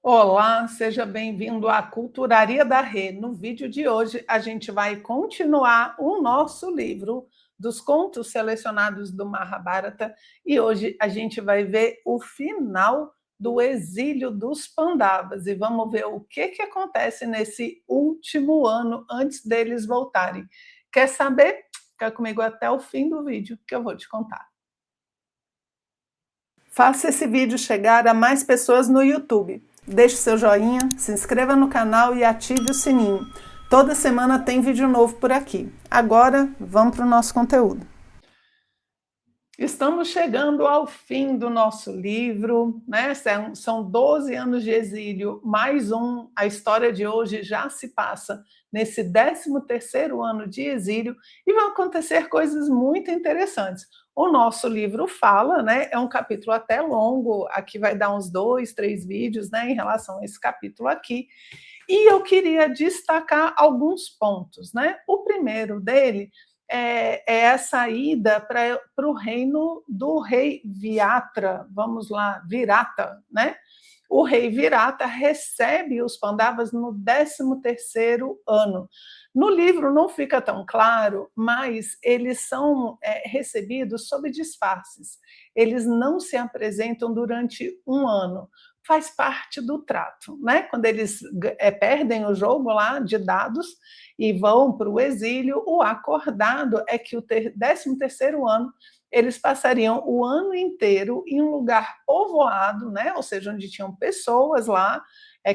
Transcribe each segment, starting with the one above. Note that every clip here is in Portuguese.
Olá, seja bem-vindo à Culturaria da Rê. No vídeo de hoje, a gente vai continuar o nosso livro dos contos selecionados do Mahabharata e hoje a gente vai ver o final do exílio dos Pandavas e vamos ver o que acontece nesse último ano antes deles voltarem. Quer saber? Fica comigo até o fim do vídeo que eu vou te contar. Faça esse vídeo chegar a mais pessoas no YouTube. Deixe seu joinha, se inscreva no canal e ative o sininho. Toda semana tem vídeo novo por aqui. Agora, vamos para o nosso conteúdo. Estamos chegando ao fim do nosso livro, né? São 12 anos de exílio, mais um. A história de hoje já se passa nesse 13º ano de exílio e vão acontecer coisas muito interessantes. O nosso livro fala, né? É um capítulo até longo, aqui vai dar uns 2, 3 vídeos, né? Em relação a esse capítulo aqui. E eu queria destacar alguns pontos, né? O primeiro dele é a saída para o reino do rei Virata, vamos lá, Virata, né? O rei Virata recebe os Pandavas no 13º ano. No livro não fica tão claro, mas eles são recebidos sob disfarces. Eles não se apresentam durante um ano. Faz parte do trato, né? Quando eles perdem o jogo lá de dados e vão para o exílio, o acordado é que o 13º ano eles passariam o ano inteiro em um lugar povoado, né? Ou seja, onde tinham pessoas lá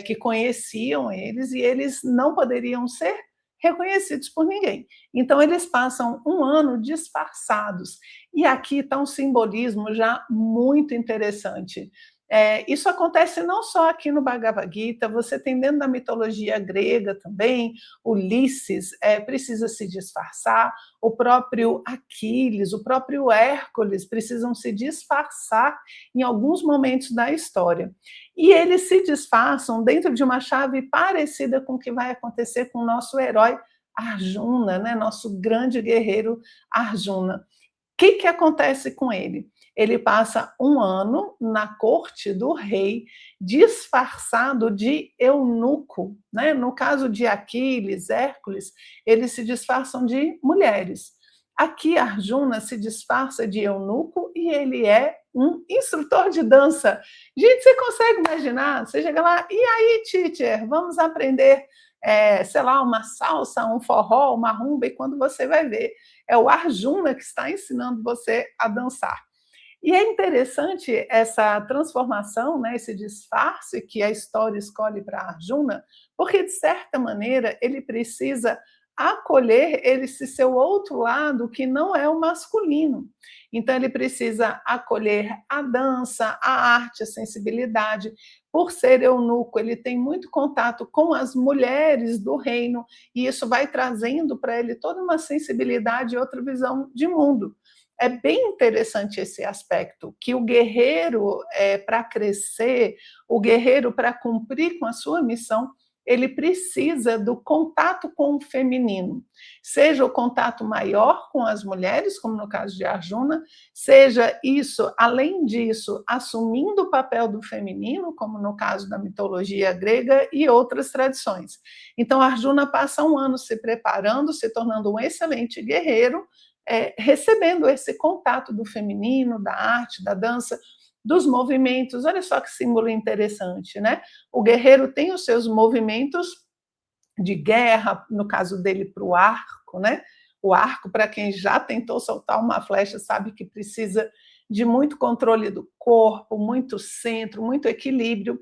que conheciam eles e eles não poderiam ser reconhecidos por ninguém. Então, eles passam um ano disfarçados. E aqui está um simbolismo já muito interessante. Isso acontece não só aqui no Bhagavad Gita, você tem dentro da mitologia grega também, Ulisses precisa se disfarçar, o próprio Aquiles, o próprio Hércules precisam se disfarçar em alguns momentos da história. E eles se disfarçam dentro de uma chave parecida com o que vai acontecer com o nosso herói Arjuna, né? Nosso grande guerreiro Arjuna. O que acontece com ele? Ele passa um ano na corte do rei, disfarçado de eunuco, né? No caso de Aquiles, Hércules, eles se disfarçam de mulheres. Aqui, Arjuna se disfarça de eunuco e ele é um instrutor de dança. Gente, você consegue imaginar? Você chega lá, e aí, teacher, vamos aprender, sei lá, uma salsa, um forró, uma rumba, e quando você vai ver, é o Arjuna que está ensinando você a dançar. E é interessante essa transformação, né, esse disfarce que a história escolhe para Arjuna, porque, de certa maneira, ele precisa acolher esse seu outro lado que não é o masculino. Então, ele precisa acolher a dança, a arte, a sensibilidade. Por ser eunuco, ele tem muito contato com as mulheres do reino, e isso vai trazendo para ele toda uma sensibilidade e outra visão de mundo. É bem interessante esse aspecto, que o guerreiro, para crescer, o guerreiro, para cumprir com a sua missão, ele precisa do contato com o feminino, seja o contato maior com as mulheres, como no caso de Arjuna, seja isso, além disso, assumindo o papel do feminino, como no caso da mitologia grega e outras tradições. Então, Arjuna passa um ano se preparando, se tornando um excelente guerreiro, recebendo esse contato do feminino, da arte, da dança, dos movimentos. Olha só que símbolo interessante, né? O guerreiro tem os seus movimentos de guerra, no caso dele, para o arco, né? O arco, para quem já tentou soltar uma flecha, sabe que precisa de muito controle do corpo, muito centro, muito equilíbrio.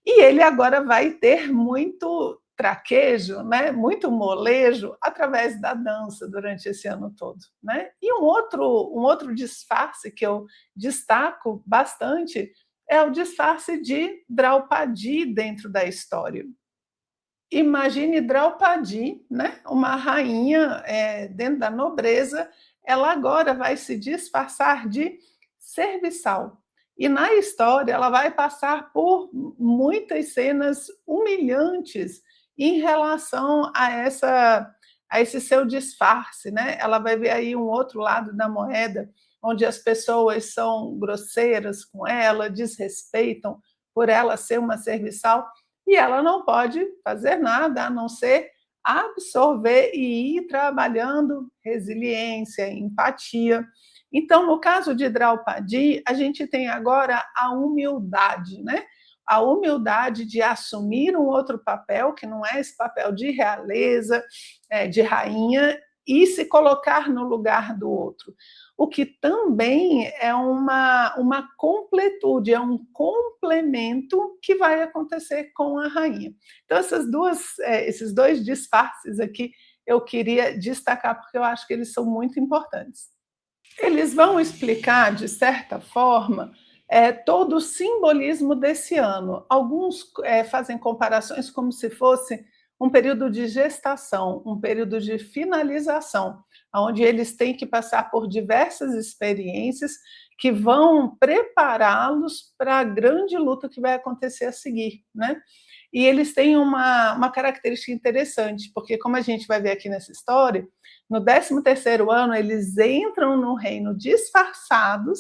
E ele agora vai ter muito traquejo, né? Muito molejo através da dança durante esse ano todo, né? E um outro disfarce que eu destaco bastante é o disfarce de Draupadi dentro da história. Imagine Draupadi, né? Uma rainha dentro da nobreza, ela agora vai se disfarçar de serviçal. E na história ela vai passar por muitas cenas humilhantes em relação a esse seu disfarce, né? Ela vai ver aí um outro lado da moeda, onde as pessoas são grosseiras com ela, desrespeitam, por ela ser uma serviçal, e ela não pode fazer nada a não ser absorver e ir trabalhando resiliência, empatia. Então, no caso de Draupadi, a gente tem agora a humildade, né? A humildade de assumir um outro papel, que não é esse papel de realeza, de rainha, e se colocar no lugar do outro. O que também é uma completude, é um complemento que vai acontecer com a rainha. Então, esses dois disfarces aqui eu queria destacar, porque eu acho que eles são muito importantes. Eles vão explicar, de certa forma, todo o simbolismo desse ano. Alguns fazem comparações como se fosse um período de gestação, um período de finalização, onde eles têm que passar por diversas experiências que vão prepará-los para a grande luta que vai acontecer a seguir, né? E eles têm uma característica interessante, porque como a gente vai ver aqui nessa história, no 13º ano eles entram no reino disfarçados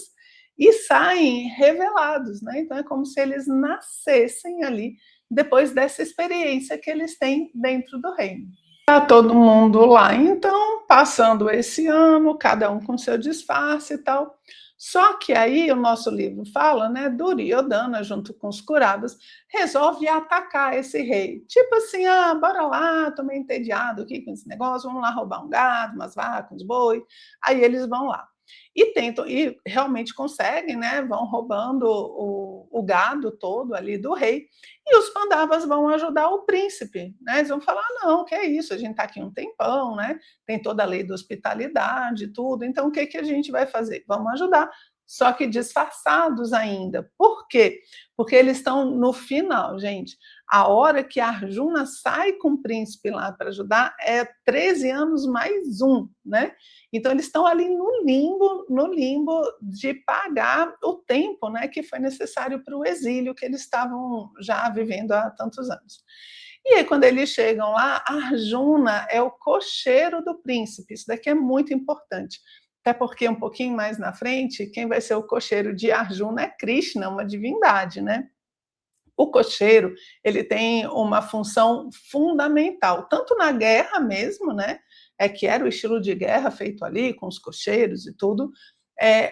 e saem revelados, né? Então é como se eles nascessem ali depois dessa experiência que eles têm dentro do reino. Está todo mundo lá, então, passando esse ano, cada um com seu disfarce e tal. Só que aí o nosso livro fala, né, Duryodhana, junto com os Kuradas, resolve atacar esse rei. Tipo assim, bora lá, tô meio entediado aqui com esse negócio, vamos lá roubar um gado, umas vacas, uns boi. Aí eles vão lá. E tentam, e realmente conseguem, né? Vão roubando o gado todo ali do rei, e os Pandavas vão ajudar o príncipe, né? Eles vão falar: não, que é isso, a gente está aqui um tempão, né? Tem toda a lei da hospitalidade, tudo, então o que, que a gente vai fazer? Vamos ajudar, só que disfarçados ainda. Por quê? Porque eles estão no final, gente. A hora que a Arjuna sai com o príncipe lá para ajudar é 13 anos mais um, né? Então, eles estão ali no limbo de pagar o tempo, né, que foi necessário para o exílio que eles estavam já vivendo há tantos anos. E aí, quando eles chegam lá, Arjuna é o cocheiro do príncipe. Isso daqui é muito importante. Até porque, um pouquinho mais na frente, quem vai ser o cocheiro de Arjuna é Krishna, uma divindade, né? O cocheiro, ele tem uma função fundamental, tanto na guerra mesmo, né? Que era o estilo de guerra feito ali, com os cocheiros e tudo,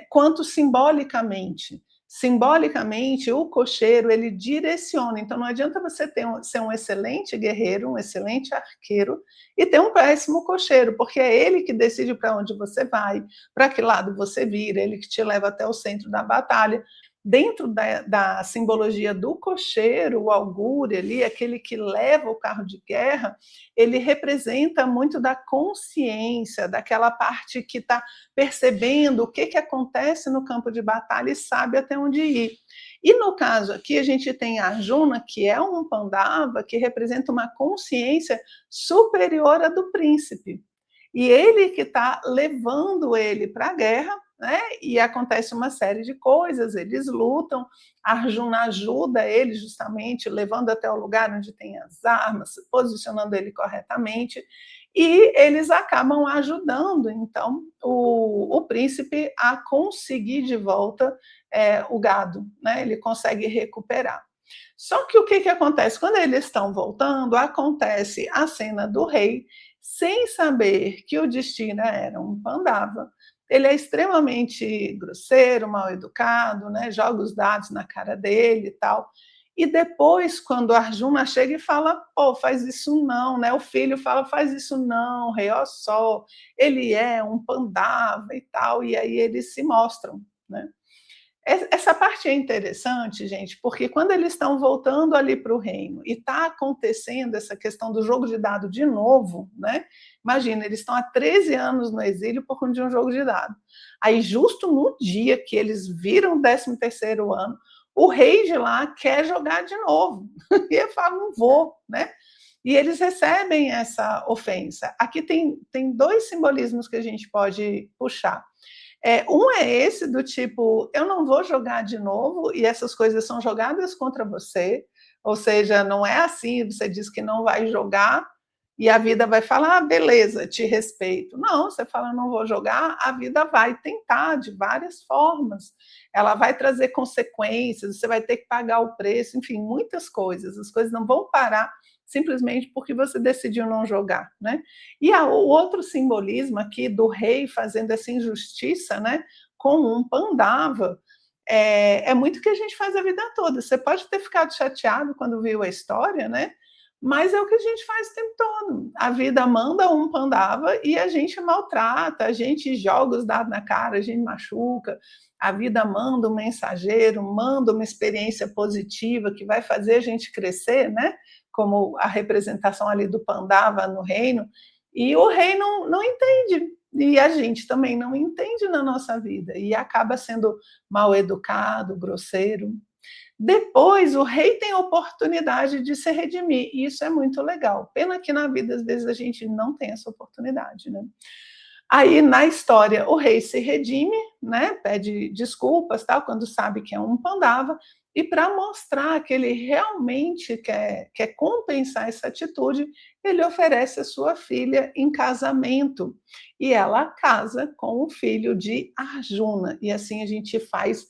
quanto simbolicamente. Simbolicamente, o cocheiro, ele direciona. Então, não adianta você ser um excelente guerreiro, um excelente arqueiro, e ter um péssimo cocheiro, porque é ele que decide para onde você vai, para que lado você vira, ele que te leva até o centro da batalha. Dentro da simbologia do cocheiro, o augure ali, aquele que leva o carro de guerra, ele representa muito da consciência, daquela parte que está percebendo o que acontece no campo de batalha e sabe até onde ir. E no caso aqui, a gente tem a Arjuna, que é um Pandava, que representa uma consciência superior à do príncipe. E ele que está levando ele para a guerra, né? E acontece uma série de coisas, eles lutam, Arjuna ajuda ele justamente, levando até o lugar onde tem as armas, posicionando ele corretamente, e eles acabam ajudando, então, o príncipe a conseguir de volta o gado, né? Ele consegue recuperar. Só que o que acontece? Quando eles estão voltando, acontece a cena do rei, sem saber que o destino era um Pandava. Ele é extremamente grosseiro, mal educado, né? Joga os dados na cara dele e tal. E depois, quando Arjuna chega e fala, pô, faz isso não, né? O filho fala, faz isso não, rei, ó só, ele é um Pandava e tal, e aí eles se mostram, né? Essa parte é interessante, gente, porque quando eles estão voltando ali para o reino e está acontecendo essa questão do jogo de dado de novo, né? Imagina, eles estão há 13 anos no exílio por conta de um jogo de dado. Aí, justo no dia que eles viram o 13º ano, o rei de lá quer jogar de novo. E ele fala, não vou, né? E eles recebem essa ofensa. Aqui tem dois simbolismos que a gente pode puxar. Um é esse do tipo, eu não vou jogar de novo, e essas coisas são jogadas contra você, ou seja, não é assim, você diz que não vai jogar, e a vida vai falar: ah, beleza, te respeito. Não, você fala: não vou jogar, a vida vai tentar de várias formas. Ela vai trazer consequências, você vai ter que pagar o preço, enfim, muitas coisas. As coisas não vão parar simplesmente porque você decidiu não jogar, né? E o outro simbolismo aqui do rei fazendo essa injustiça, né, com um Pandava, é muito o que a gente faz a vida toda. Você pode ter ficado chateado quando viu a história, né? Mas é o que a gente faz o tempo todo. A vida manda um Pandava e a gente maltrata, a gente joga os dados na cara, a gente machuca. A vida manda um mensageiro, manda uma experiência positiva que vai fazer a gente crescer, né? Como a representação ali do Pandava no reino. E o rei não entende. E a gente também não entende na nossa vida. E acaba sendo mal educado, grosseiro. Depois, o rei tem a oportunidade de se redimir, e isso é muito legal. Pena que na vida, às vezes, a gente não tem essa oportunidade, né? Aí, na história, o rei se redime, né? Pede desculpas, tal, quando sabe que é um Pandava, e para mostrar que ele realmente quer compensar essa atitude, ele oferece a sua filha em casamento. E ela casa com o filho de Arjuna. E assim a gente faz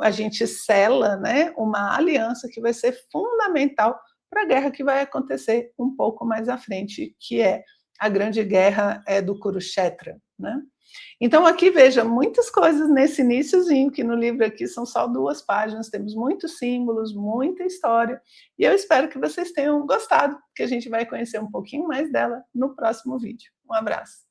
a gente sela, né, uma aliança que vai ser fundamental para a guerra que vai acontecer um pouco mais à frente, que é a grande guerra do Kurukshetra, né? Então aqui veja muitas coisas nesse iniciozinho, que no livro aqui são só 2 páginas, temos muitos símbolos, muita história, e eu espero que vocês tenham gostado, que a gente vai conhecer um pouquinho mais dela no próximo vídeo. Um abraço.